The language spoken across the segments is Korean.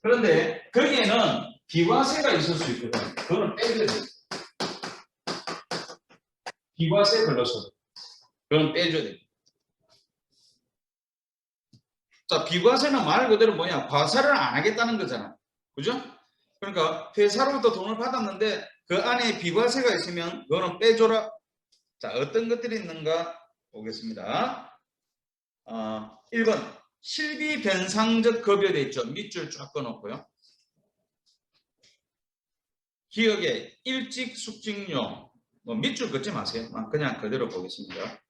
그런데 거기에는 비과세가 있을 수 있거든. 그거는 빼줘야 돼. 비과세 근로소득. 그건 빼줘야 돼. 자, 비과세는 말 그대로 뭐냐? 과세를 안 하겠다는 거잖아. 그죠? 그러니까 회사로부터 돈을 받았는데 그 안에 비과세가 있으면 그거는 빼줘라. 자, 어떤 것들이 있는가 보겠습니다. 1번. 실비 변상적 급여돼 있죠. 밑줄 쫙 꺼놓고요. 기억에 일찍 숙직료. 뭐 밑줄 긋지 마세요. 그냥 그대로 보겠습니다.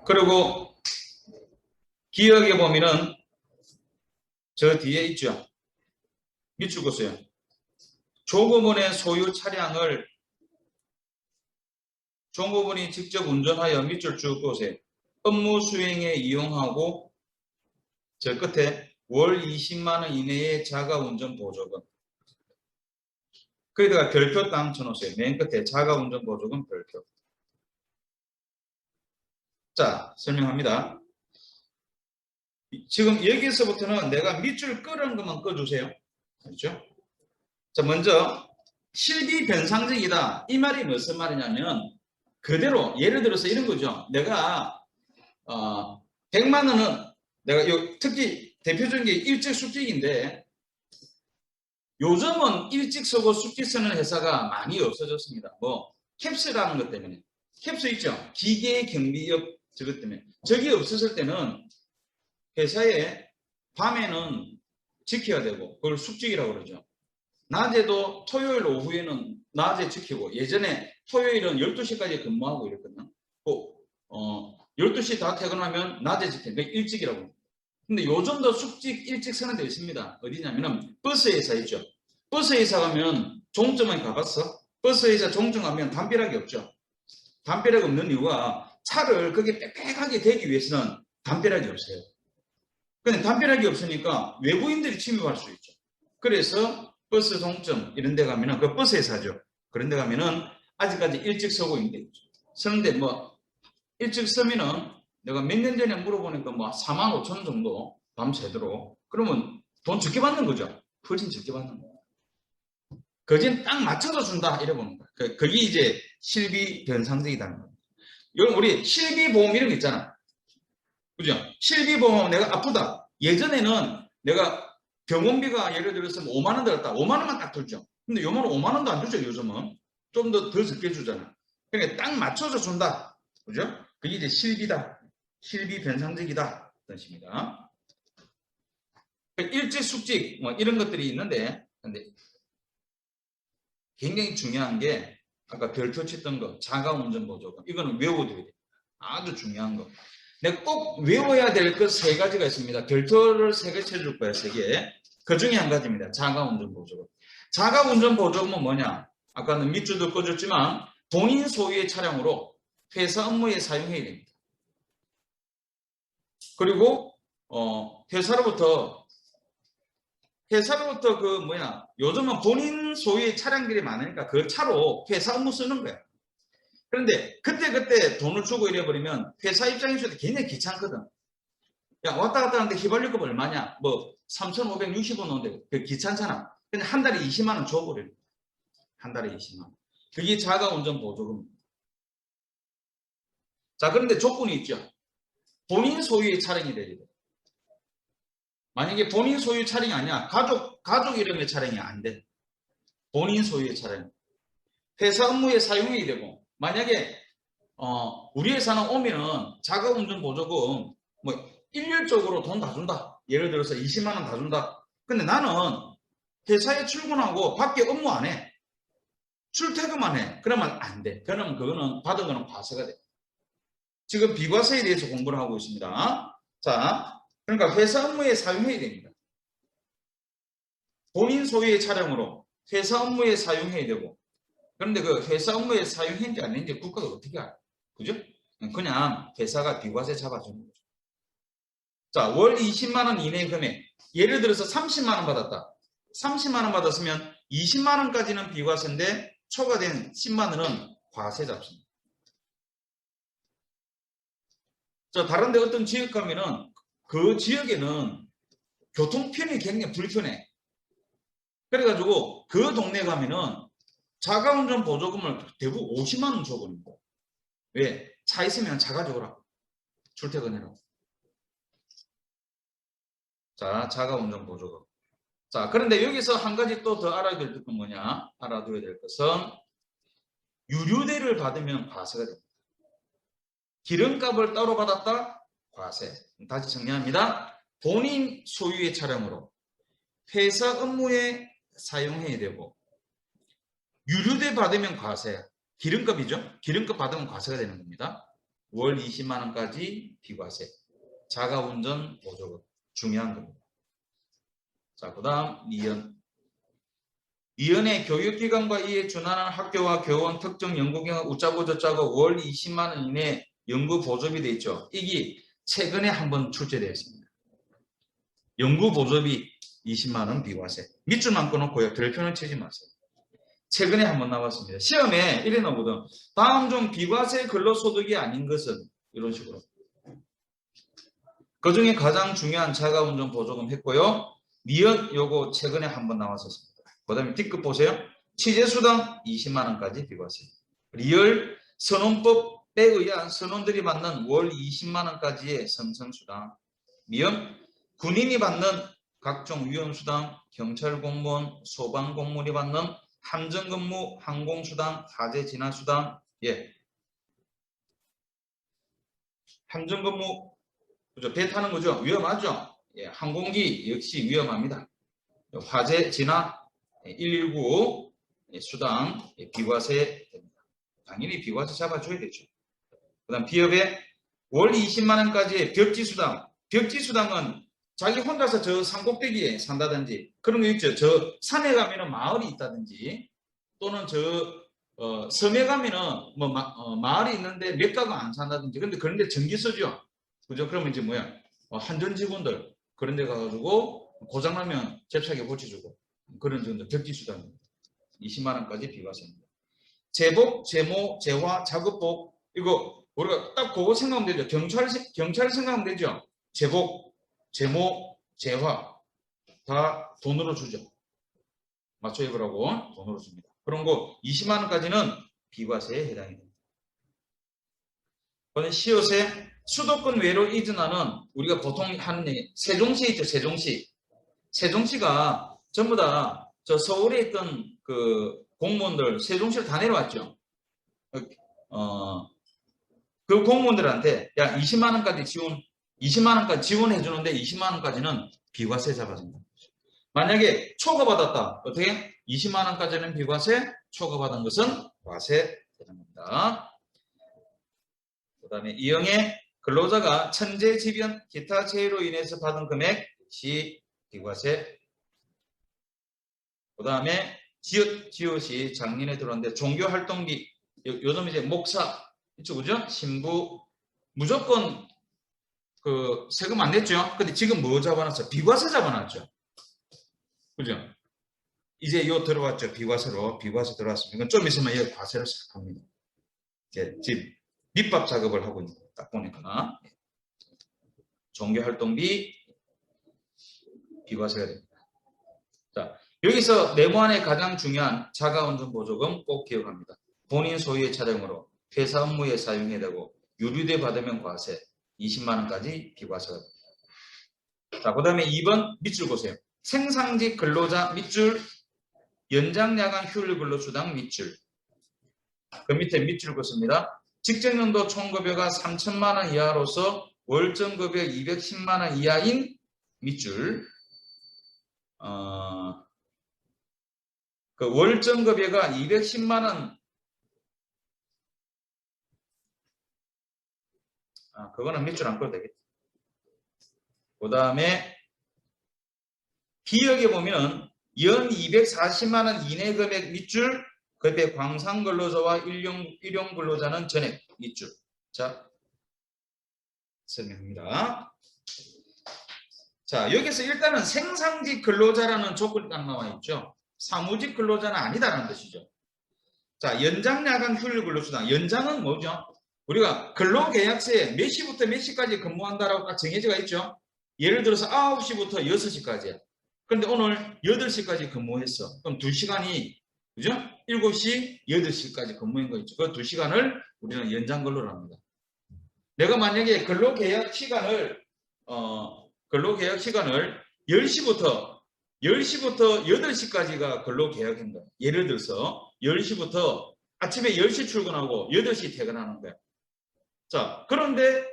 그리고 기억에 보면은 저 뒤에 있죠. 밑줄 긋어요. 종업원의 소유 차량을 종업원이 직접 운전하여 밑줄 쭉 그으세요. 업무 수행에 이용하고 저 끝에 월 20만 원 이내의 자가운전 보조금. 거기다가 별표 딱 쳐놓으세요. 맨 끝에 자가운전 보조금 별표. 자, 설명합니다. 지금 여기서부터는 내가 밑줄 끄는 것만 꺼주세요. 그렇죠? 자, 먼저 실비 변상적이다. 이 말이 무슨 말이냐면 그대로 예를 들어서 이런 거죠. 내가 100만 원은 내가 특히 대표적인 게 일찍 숙직인데 요즘은 일찍 서고 숙직 쓰는 회사가 많이 없어졌습니다. 뭐 캡스라는 것 때문에. 캡스 있죠? 기계경비업 저것 때문에. 저게 없었을 때는 회사에 밤에는 지켜야 되고 그걸 숙직이라고 그러죠. 낮에도 토요일 오후에는 낮에 지키고 예전에 토요일은 12시까지 근무하고 이랬거든요. 12시 다 퇴근하면 낮에 지키는 게 일찍이라고 합니다. 근데 요즘도 숙직 일찍 서는 데 있습니다. 어디냐면은 버스 회사 있죠. 버스 회사 가면 종점에 가봤어? 버스 회사 종점 가면 담벼락이 없죠. 담벼락이 없는 이유가 차를 거기에 빽빽하게 대기 위해서는 담벼락이 없어요. 근데 담벼락이 없으니까 외부인들이 침입할 수 있죠. 그래서 버스 종점 이런 데 가면은 그 버스 회사죠. 그런 데 가면은 아직까지 일찍 서고 있는데 서는데 뭐 일찍 서면은 내가 몇 년 전에 물어보니까 뭐 4만 5천 정도 밤새도록 그러면 돈 적게 받는 거죠. 훨씬 적게 받는 거예요. 거진 딱 맞춰서 준다 이래 보는 거야. 그게 이제 실비 변상적이다는 거예요. 이건 우리 실비보험 이런 거 있잖아. 그죠? 실비보험 내가 아프다. 예전에는 내가 병원비가 예를 들어서 5만 원 들었다. 5만 원만 딱 들죠. 근데 요만은 5만 원도 안 주죠. 요즘은. 좀 더 적게 주잖아. 그러니까 딱 맞춰서 준다. 그죠? 그게 이제 실비다. 실비 변상적이다. 뜻입니다. 일찍 숙직 뭐 이런 것들이 있는데 근데 굉장히 중요한 게 아까 별표 쳤던 거 자가운전 보조금 이거는 외워둬야 돼. 아주 중요한 거. 내가 꼭 외워야 될 것 세 가지가 있습니다. 별표를 3개 쳐줄 거예요. 3개. 그 중에 한 가지입니다. 자가운전 보조금. 자가운전 보조금은 뭐냐? 아까는 밑줄도 꺼줬지만 본인 소유의 차량으로 회사 업무에 사용해야 됩니다. 그리고 회사로부터 요즘은 본인 소유의 차량들이 많으니까 그 차로 회사 업무 쓰는 거야. 그런데 그때 돈을 주고 이래버리면 회사 입장에서도 굉장히 귀찮거든. 야, 왔다 갔다 하는데 휘발유값 얼마냐? 뭐 3,560원 오는데 그 귀찮잖아. 근데 한 달에 20만 원 줘버려요. 한 달에 20만 원. 그게 자가운전 보조금입니다. 자, 그런데 조건이 있죠. 본인 소유의 차량이 돼야 돼. 만약에 본인 소유 차량이 아니야. 가족 이름의 차량이 안 돼. 본인 소유의 차량. 회사 업무에 사용해야 되고 만약에 우리 회사는 오면은 자가운전 보조금 뭐 일률적으로 돈 다 준다. 예를 들어서 20만 원 다 준다. 근데 나는 회사에 출근하고 밖에 업무 안 해. 출퇴근만 해. 그러면 안 돼. 그러면 그거는 받은 거는 과세가 돼. 지금 비과세에 대해서 공부를 하고 있습니다. 자, 그러니까 회사 업무에 사용해야 됩니다. 본인 소유의 차량으로 회사 업무에 사용해야 되고 그런데 그 회사 업무에 사용했는지 안 했는지 국가가 어떻게 알아? 그죠? 그냥 회사가 비과세 잡아주는 거죠. 자, 월 20만 원 이내 금액. 예를 들어서 30만 원 받았다. 30만 원 받았으면 20만 원까지는 비과세인데 초과된 10만 원은 과세 잡습니다. 자, 다른데 어떤 지역 가면은 그 지역에는 교통편이 굉장히 불편해. 그래가지고 그 동네 가면은 자가운전 보조금을 대부분 50만 원 줘버립니다. 왜? 차 있으면 차 가져오라. 출퇴근해라. 자, 자가운전 보조금. 자, 그런데 여기서 한 가지 또 더 알아야 될 것은 뭐냐? 알아둬야 될 것은 유류대를 받으면 과세가 됩니다. 기름값을 따로 받았다? 과세. 다시 정리합니다. 본인 소유의 차량으로 회사 업무에 사용해야 되고 유류대 받으면 과세. 기름값이죠. 기름값 받으면 과세가 되는 겁니다. 월 20만 원까지 비과세. 자가운전 보조금. 중요한 겁니다. 자, 그 다음 2연. 2연의 교육기관과 이에 준하는 학교와 교원 특정 연구기관 웃자고 저자고 월 20만 원 이내 연구 보조비 돼 있죠. 이게 최근에 한번 출제되었습니다. 연구 보조비 20만 원 비과세. 밑줄만 끊어놓고요. 별표는 치지 마세요. 최근에 한번 나왔습니다. 시험에 이래 나오거든. 다음 중 비과세 근로소득이 아닌 것은 이런 식으로. 그 중에 가장 중요한 자가운전 보조금 했고요. 미연 요거 최근에 한번 나왔었습니다. 그 다음에 D급 보세요. 취재수당 20만 원까지 비과세. 리얼 선원법에 의한 선원들이 받는 월 20만 원까지의 선선수당. 미연 군인이 받는 각종 위험수당, 경찰 공무원, 소방 공무원이 받는 함정근무, 항공수당, 화재 진화수당. 예. 함정근무 그죠? 배 타는 거죠? 위험하죠? 예, 항공기 역시 위험합니다. 화재 진화 119 수당 비과세 됩니다. 당연히 비과세 잡아줘야 되죠. 그 다음 비업에 월 20만 원까지의 벽지수당. 벽지수당은 자기 혼자서 저 산꼭대기에 산다든지 그런 거 있죠. 저 산에 가면은 마을이 있다든지 또는 저 섬에 가면은 뭐 마을이 있는데 몇 가구 안 산다든지 그런데 전기 쓰죠. 그죠? 그러면 이제 뭐야? 한전 직원들 그런 데 가가지고 고장나면 잽싸게 고쳐주고 그런 정도 벽지수당입니다. 20만 원까지 비과세입니다. 제복, 제모, 재화, 작업복 이거 우리가 딱 그거 생각하면 되죠. 경찰 생각하면 되죠. 제복, 제모, 재화 다 돈으로 주죠. 맞춰 입으라고 돈으로 줍니다. 그런 거 20만 원까지는 비과세에 해당이 됩니다. 그다음에 시효세 수도권 외로 이전하는 우리가 보통 하는 얘기 세종시 있죠. 세종시가 전부 다 저 서울에 있던 그 공무원들 세종시를 다 내려왔죠. 그 공무원들한테 야 20만 원까지 지원 20만 원까지 지원해 주는데 20만 원까지는 비과세 잡아준다. 만약에 초과받았다. 어떻게? 20만 원까지는 비과세, 초과받은 것은 과세 되는 겁니다. 그 다음에 이형의 근로자가 천재지변, 기타 재해로 인해서 받은 금액 시 비과세. 그 다음에 지읒이 작년에 들어왔는데 종교활동비 요즘 이제 목사 있죠, 그죠? 신부 무조건 그 세금 안 냈죠. 근데 지금 뭐 잡아놨어? 비과세 잡아놨죠. 그죠? 이제 요 들어왔죠. 비과세로 비과세 들어왔습니다. 이건 좀 있으면 이 과세를 시작합니다. 이제 지금 밑밥 작업을 하고 있는 거 딱 보니까 종교활동비 비과세가 됩니다. 자, 여기서 네모안의 가장 중요한 자가운전 보조금 꼭 기억합니다. 본인 소유의 차량으로 회사 업무에 사용해야 되고 유류대 받으면 과세 20만 원까지 비과세가 됩니다. 자, 그 다음에 2번 밑줄 보세요. 생산직 근로자 밑줄 연장야간 휴일 근로수당 밑줄 그 밑에 밑줄 긋습니다. 직장연도 총급여가 3천만 원 이하로서 월정급여 210만 원 이하인 밑줄 그 월정급여가 210만 원 그거는 밑줄 안 꺼도 되겠다. 그 다음에 기역에 보면 연 240만 원 이내 금액 밑줄 그 옆에 광산 근로자와 일용 근로자는 전액 밑줄. 자, 설명합니다. 자, 여기서 일단은 생산직 근로자라는 조건이 딱 나와 있죠. 사무직 근로자는 아니다라는 뜻이죠. 자, 연장야간 휴일 근로수당. 연장은 뭐죠? 우리가 근로계약서에 몇 시부터 몇 시까지 근무한다라고 딱 정해져 있죠. 예를 들어서 9시부터 6시까지야. 그런데 오늘 8시까지 근무했어. 그럼 2시간이 그죠? 7시, 8시까지 근무한 거 있죠. 그 2시간을 우리는 연장 근로를 합니다. 내가 만약에 근로계약 시간을 10시부터 8시까지가 근로계약인 거야. 예를 들어서 10시부터 아침에 10시 출근하고 8시 퇴근하는 거야. 자, 그런데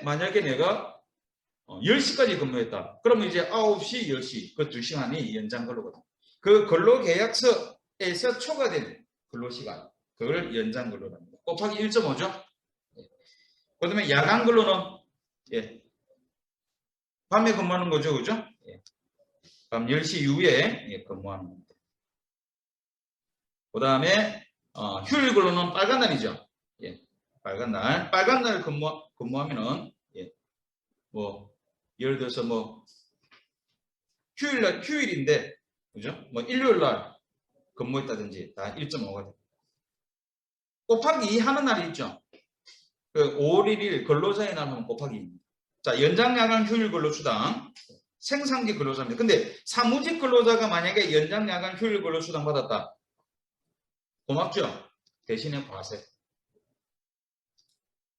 만약에 내가 10시까지 근무했다. 그러면 이제 9시, 10시 그 2시간이 연장 근로거든. 그 근로계약서에서 초과된 근로시간 그걸 연장 근로로 합니다. 곱하기 1.5죠. 그 다음에 야간 근로는 밤에 근무하는 거죠. 그죠? 밤 10시 이후에 근무하는 겁니다. 그 다음에 휴일 근로는 빨간 날이죠. 빨간 날 근무하면은 뭐 예를 들어서 뭐 휴일인데 그죠? 뭐 일요일 날 근무했다든지 다 1.5가 됩니다. 곱하기 2 하는 날이 있죠. 그 5월 1일 근로자의 날 하면 곱하기 2입니다. 자, 연장 야간 휴일 근로수당 생산기 근로자입니다. 근데 사무직 근로자가 만약에 연장 야간 휴일 근로수당 받았다. 고맙죠? 대신에 과세.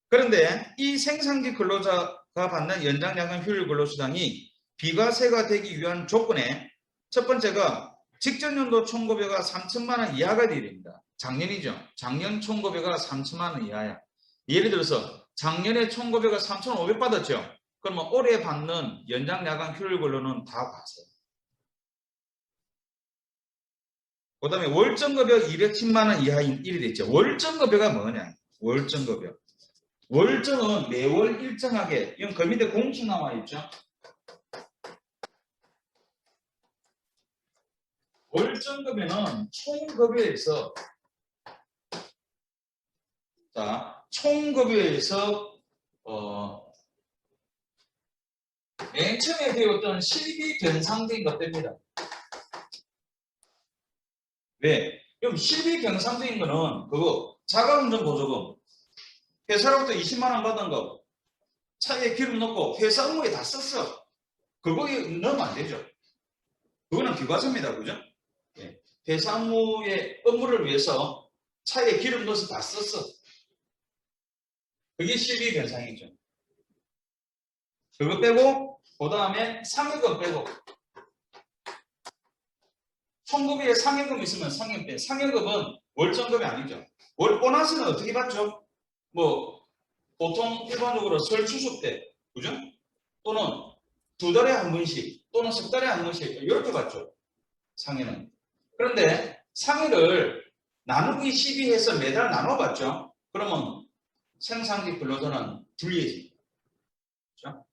그런데 이 생산기 근로자가 받는 연장 야간 휴일 근로수당이 비과세가 되기 위한 조건에 첫 번째가 직전 연도 총급여가 3천만 원 이하가 되어야 됩니다. 작년이죠. 작년 총급여가 3천만 원 이하야. 예를 들어서 작년에 총급여가 3,500 받았죠. 그러면 올해 받는 연장 야간 휴일 근로는 다 과세. 그 다음에 월정급여 210만 원 이하인 일이 됐죠. 월정급여가 뭐냐? 월정급여. 월정은 매월 일정하게, 이건 그 밑에 공식 나와 있죠. 월정급여는 총급여에서 맨 처음에 배웠던 실비 변상적인 것 됩니다. 왜? 그럼 실비 변상적인 거는 그거 자가운전 보조금 회사로부터 20만 원 받은 거 차에 기름 넣고 회사 업무에 다 썼어. 그거에 넣으면 안 되죠. 그거는 비과세입니다. 그죠? 회사 업무를 위해서 차에 기름 넣어서 다 썼어. 그게 실비 변상이죠. 그거 빼고 그 다음에 상여금 빼고 총급여에 상여금 있으면 상여금 빼. 상여금은 월정금이 아니죠. 월 보너스는 어떻게 받죠? 뭐 보통 일반적으로 설 추석 때 그죠? 또는 2달에 한 번씩 또는 10달에 한 번씩 이렇게 받죠. 상해는. 그런데 상해를 나누기 12해서 매달 나눠봤죠. 그러면 생산직 근로자는 불리해집니다. 그렇죠?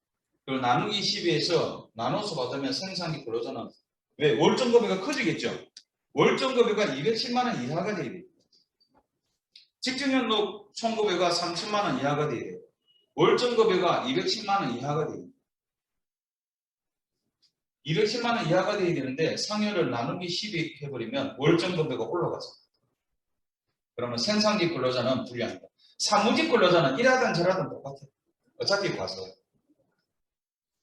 그리고 나누기 12에서 나눠서 받으면 생산직 근로자는 왜? 월정급여가 커지겠죠. 월정급여가 210만 원 이하가 돼야 돼요. 직전연도 총급여가 3천만 원 이하가 돼야 돼요. 월정급여가 210만 원 이하가 돼요. 210만 원 이하가 돼야 되는데 상여를 나누기 12 해버리면 월정급여가 올라가죠. 그러면 생산직 근로자는 불리합니다. 사무직 근로자는 일하든 저라든 똑같아요. 어차피 과세예요.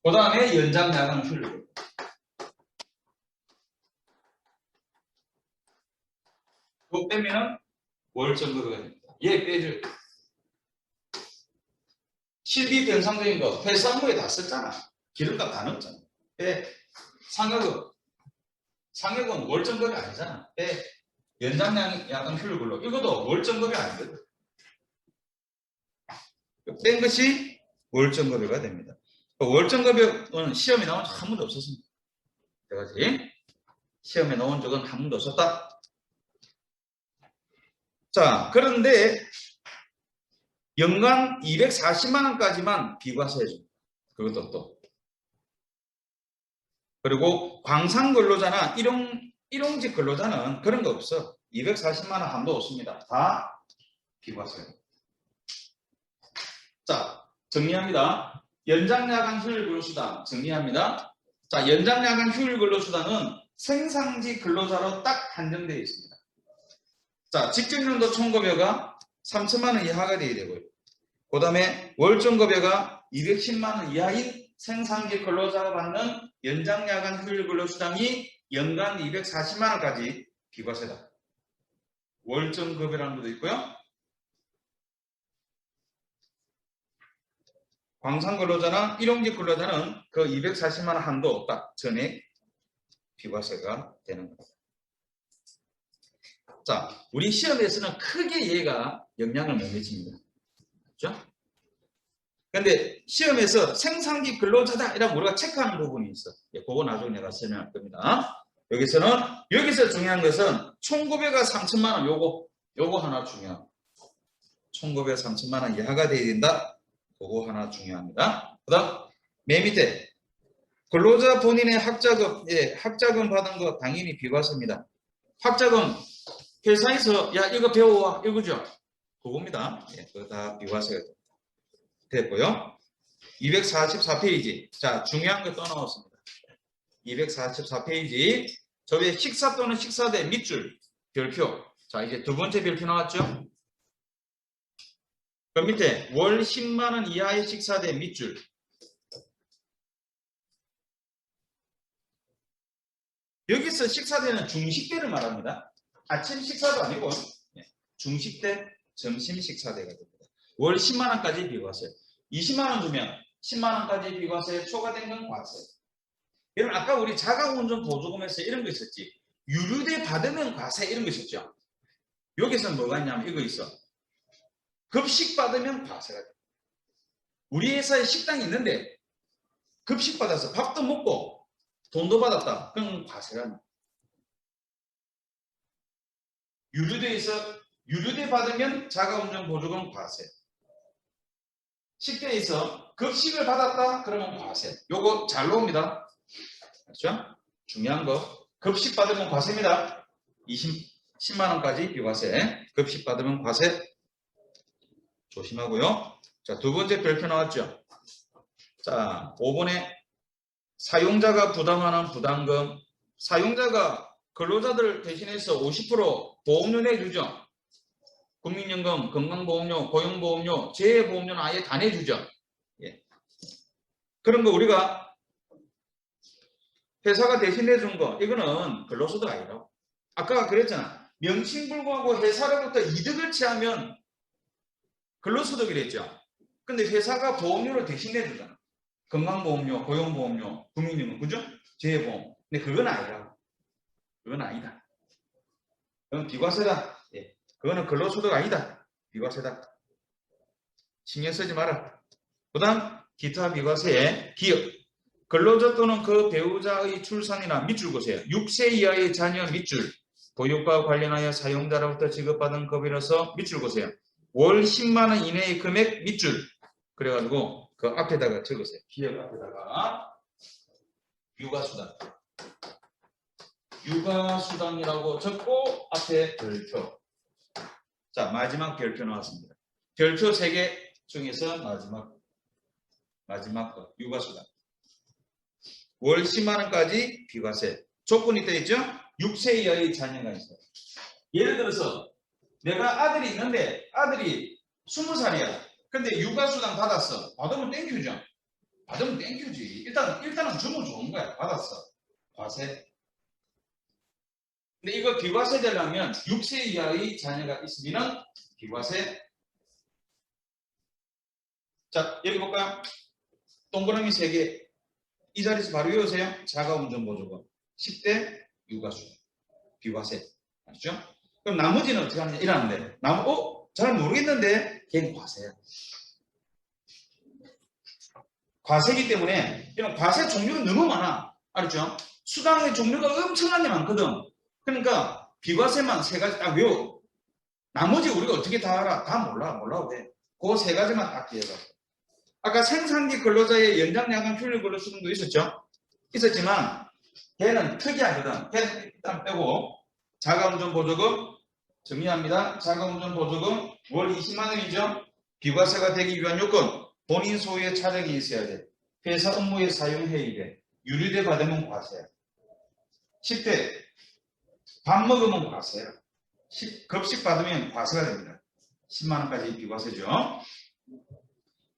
그 다음에 연장 야간 휴일. 그거 빼면 월정급여가 됩니다. 얘 빼줘요. 실비 변상적인 거 회사 업무에 다 썼잖아. 기름값 다 넣었잖아. 빼. 상여금 월정급이 아니잖아. 빼. 연장 야간 휴일 근로 이것도 월정급이 아니거든. 뺀 것이 월정급여가 됩니다. 월정급여는 시험에 나온 적 한 번도 없었습니다. 그래가지고 시험에 나온 적은 한 번도 없었다. 자, 그런데 연간 240만 원까지만 비과세해줍니다. 그것도 또. 그리고 광산 근로자나 일용직 근로자는 그런 거 없어. 240만 원 한도 없습니다. 다 비과세. 자, 정리합니다. 연장야간 휴일 근로수당 정리합니다. 자, 연장야간 휴일 근로수당은 생산직 근로자로 딱 한정되어 있습니다. 자, 직전연도 총급여가 3천만 원 이하가 되어야 되고요. 그 다음에 월정급여가 210만 원 이하인 생산기 근로자가 받는 연장야간 휴일 근로수당이 연간 240만 원까지 비과세다. 월정급여라는 것도 있고요. 광산 근로자나 일용직 근로자는 그 240만 원 한도 딱 전액 비과세가 되는 겁니다. 자, 우리 시험에서는 크게 얘가 영향을 못 미칩니다. 그렇죠? 근데 시험에서 생산기 근로자다 이라고 우리가 체크하는 부분이 있어. 그거 나중에 내가 설명할 겁니다. 여기서 중요한 것은 총급여가 3천만 원 요거 하나 중요합니다. 총급여 3천만 원 이하가 돼야 된다. 그거 하나 중요합니다. 그다음 맨 밑에 근로자 본인의 학자금 받은 거 당연히 비과세입니다. 학자금 회사에서 야 이거 배워와 이거죠. 그겁니다. 그거 다 비과세가 됐고요. 244페이지. 자, 중요한 거 또 나왔습니다. 244페이지. 저 위에 식사 또는 식사대 밑줄 별표. 자, 이제 두 번째 별표 나왔죠? 그 밑에 월 10만 원 이하의 식사대 밑줄. 여기서 식사대는 중식대를 말합니다. 아침 식사도 아니고 중식대, 점심 식사대가 됩니다. 월 10만 원까지 비과세. 20만 원 주면 10만 원까지 비과세, 초과된 건 과세. 여러분 아까 우리 자가운전 보조금에서 이런 거 있었지. 유류대 받으면 과세 이런 거 있었죠. 여기서는 뭐가 있냐면 이거 있어. 급식 받으면 과세가 돼. 우리 회사에 식당이 있는데 급식 받아서 밥도 먹고 돈도 받았다. 그럼 과세가 나. 유류대 받으면 자가운전 보조금 과세. 식대에서 급식을 받았다 그러면 과세. 요거 잘 나옵니다. 그렇죠? 중요한 거. 급식 받으면 과세입니다. 10만 원까지 비과세. 급식 받으면 과세. 조심하고요. 자, 두 번째 별표 나왔죠. 자, 5번에 사용자가 부담하는 부담금. 사용자가 근로자들 대신해서 50% 보험료 내주죠. 국민연금, 건강보험료, 고용보험료, 재해보험료는 아예 다 내주죠. 그런 거 우리가 회사가 대신 내준 거 이거는 근로소득 아니라고. 아까 그랬잖아. 명칭불구하고 회사로부터 이득을 취하면 근로소득이랬죠. 근데 회사가 보험료를 대신 내주잖아. 건강보험료, 고용보험료, 국민연금, 그죠? 재해보험. 근데 그건 아니라고. 그건 아니다. 그건 비과세다. 그거는 근로소득 아니다. 비과세다. 신경 쓰지 마라. 그 다음 기타 비과세 기업. 근로자 또는 그 배우자의 출산이나 밑줄 보세요. 6세 이하의 자녀 밑줄. 보육과 관련하여 사용자로부터 지급받은 급여로서 밑줄 보세요. 월 10만 원 이내의 금액 밑줄. 그래가지고 그 앞에다가 적으세요. 기업 앞에다가 육아수당. 육아수당이라고 적고 앞에 별표. 자, 마지막 별표 나왔습니다. 별표 3개 중에서 마지막 거 육아수당. 월 10만 원까지 비과세. 조건이 되어 있죠? 6세 이하의 자녀가 있어요. 예를 들어서 내가 아들이 있는데 아들이 20살이야. 근데 육아수당 받았어. 받으면 땡큐죠. 받으면 땡큐지. 일단은 주면 좋은 거야. 받았어. 과세. 근데 이거 비과세 되려면 6세 이하의 자녀가 있으면 비과세. 자, 여기 볼까요? 동그라미 3개. 이 자리에서 바로 외우세요. 자가운전 보조금. 10대 육아수당. 비과세. 아시죠? 그럼 나머지는 어떻게 하느냐? 이러는데. 잘 모르겠는데 걔는 과세야. 과세이기 때문에 이런 과세 종류가 너무 많아. 알았죠? 수당의 종류가 엄청나게 많거든. 그러니까 비과세만 3가지 딱 외워. 나머지 우리가 어떻게 다 알아? 다 몰라도 돼. 그 3가지만 딱 기억해. 아까 생산기 근로자의 연장야간 휴일 근로수당도 있었지만 걔는 특이하거든. 걔는 일단 빼고 자가운전 보조금 정리합니다. 자가운전 보조금 월 20만 원이죠. 비과세가 되기 위한 요건 본인 소유의 차량이 있어야 돼. 회사 업무에 사용해야 돼. 유류대 받으면 과세야. 10대 밥 먹으면 과세야. 급식 받으면 과세가 됩니다. 10만 원까지 비과세죠.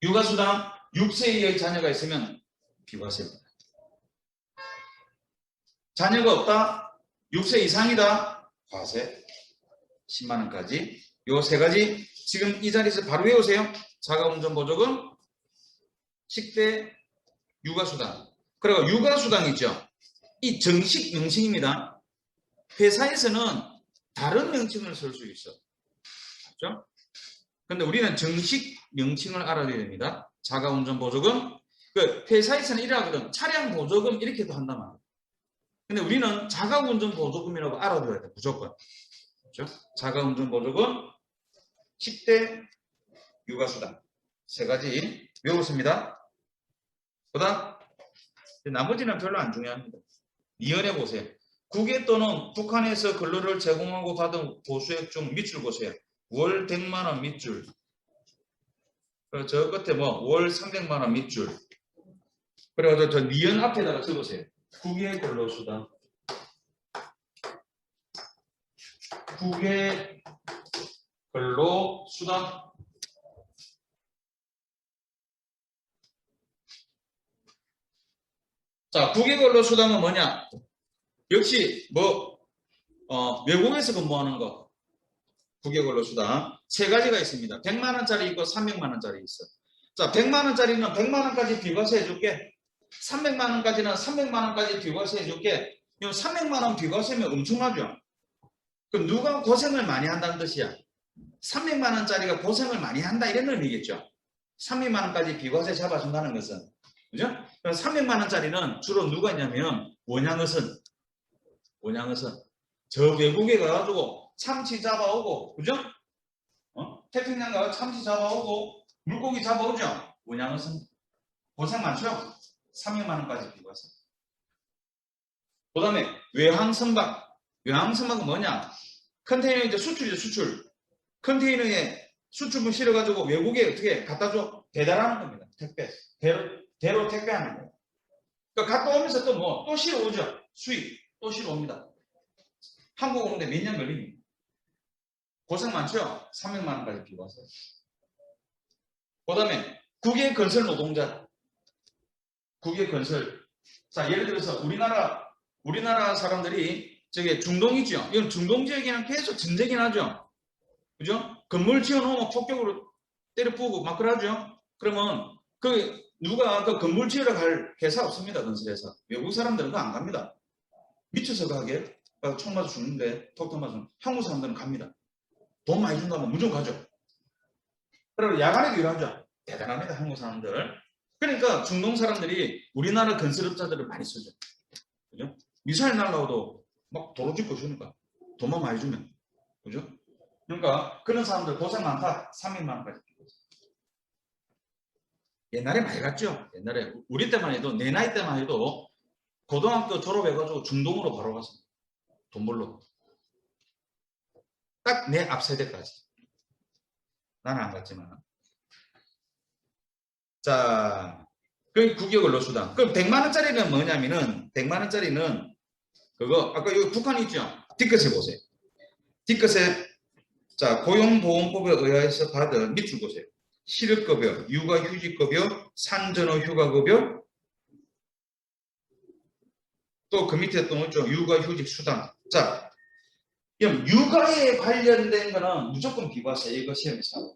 육아수당 6세 이하의 자녀가 있으면 비과세입니다. 자녀가 없다? 6세 이상이다? 과세 10만 원까지. 요 세 가지 지금 이 자리에서 바로 외우세요. 자가운전 보조금, 식대, 육아수당. 그리고 육아수당 있죠. 이 정식 명칭입니다. 회사에서는 다른 명칭을 쓸 수 있어. 맞죠? 근데 우리는 정식 명칭을 알아야 됩니다. 자가운전 보조금. 그 회사에서는 이러거든. 차량 보조금 이렇게도 한단 말이야. 근데 우리는 자가운전 보조금이라고 알아둬야 돼. 무조건. 그렇죠? 자가운전 보조금, 10대 육아수당. 세 가지 외웠습니다. 보다 나머지는 별로 안 중요합니다. 이연해 보세요. 국외 또는 북한에서 근로를 제공하고 받은 보수액 중 밑줄 보세요. 월 100만 원 밑줄. 저 끝에 뭐 월 300만 원 밑줄. 그래가지고 저 니은 앞에다가 써보세요. 국외 근로수당. 국외 근로수당. 자, 국외 근로수당은 뭐냐? 역시 뭐 외국에서 근무하는 거. 국외 근로수당 세 가지가 있습니다. 100만 원짜리 있고 300만 원짜리 있어. 자, 100만 원짜리는 100만 원까지 비과세 해줄게. 300만 원까지는 300만 원까지 비과세 해줄게. 이 300만 원 비과세면 엄청나죠? 그럼 누가 고생을 많이 한다는 뜻이야? 300만 원짜리가 고생을 많이 한다 이런 의미겠죠? 300만 원까지 비과세 잡아준다는 것은. 그죠? 그럼 300만 원짜리는 주로 누가 있냐면 원양어선. 저 외국에 가가지고 참치 잡아오고, 그죠? 태평양 가서 참치 잡아오고 물고기 잡아오죠? 원양어선. 고생 많죠? 300만 원까지 비과세. 그 다음에 외항선박. 외항선박은 뭐냐? 컨테이너 이제 수출이죠, 수출. 컨테이너에 수출물 실어가지고 외국에 어떻게 갖다 줘? 배달하는 겁니다. 택배. 대로 택배하는 거예요. 그러니까 갔다 오면서 또 뭐, 또 실어오죠? 수입. 또 실어옵니다. 한국 오는데 몇 년 걸립니다. 고생 많죠? 300만 원까지 비과세. 그 다음에 국외 건설 노동자. 국외 건설. 자, 예를 들어서 우리나라 사람들이 저게 중동이죠. 이건 중동 지역에는 계속 전쟁이 나죠. 그죠? 건물 지어놓으면 폭격으로 때려 부고 막 그러죠. 그러면 누가 그 건물 지으러 갈 회사 없습니다. 건설회사. 외국 사람들은 그거 안 갑니다. 미쳐서 가게. 총 맞아 죽는데 톡톡 맞으면 한국 사람들은 갑니다. 돈 많이 준다면 무조건 가죠. 그리고 야간에도 일하죠. 대단합니다. 한국 사람들. 그러니까 중동 사람들이 우리나라 건설업자들을 많이 쓰죠. 그죠? 미사일 날라오도 막 도로 짓고 주니까 돈만 많이 주면. 그죠? 그러니까 그런 사람들 고생 많다. 300만 원까지. 옛날에 많이 갔죠. 옛날에 우리 때만 해도 내 나이 때만 해도 고등학교 졸업해가지고 중동으로 바로 갔습니다. 돈 벌러. 딱 내 앞 세대까지. 나는 안 갔지만. 자, 그 국외 근로수당. 그럼 100만 원짜리는 뭐냐면은 100만 원짜리는 그거 아까 여기 북한 있죠. 뒤끝에 보세요. 뒤끝에 자 고용보험법에 의해서 받은 밑줄 보세요. 실업급여, 육아휴직급여, 산전어휴가급여, 또 그 밑에 또 있죠. 육아휴직수당. 자, 그럼 육아에 관련된 거는 무조건 비과세. 이거 시험에서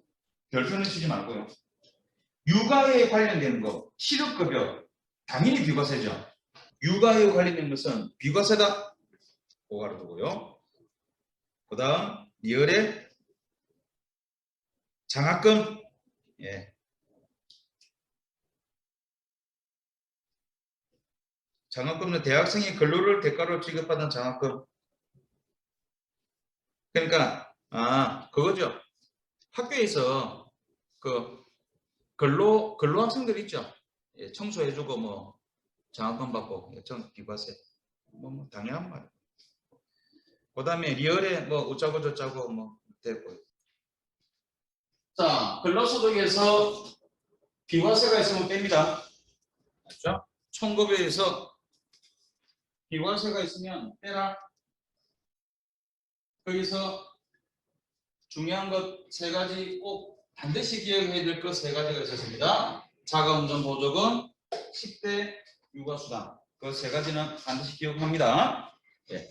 별표는 치지 말고요. 육아에 관련된 거, 실업급여 당연히 비과세죠. 육아에 관련된 것은 비과세다. 그거 알아두고요. 그 다음 리얼의 장학금. 예. 장학금은 대학생이 근로를 대가로 지급받는 장학금. 그러니까 그거죠. 학교에서 그 근로 학생들 있죠. 예, 청소해주고 뭐 장학금 받고 비과세. 뭐 당연한 말이에요. 그 다음에 리얼에 뭐 어쩌고 저쩌고 뭐 되고. 자, 근로소득에서 비과세가 있으면 뺍니다. 맞죠? 청급여에서 비과세가 있으면 빼라. 거기서 중요한 것 세 가지 꼭 반드시 기억해야 될 것 세 가지가 있었습니다. 자가운전 보조금, 10대 육아수당. 그 세 가지는 반드시 기억합니다. 예.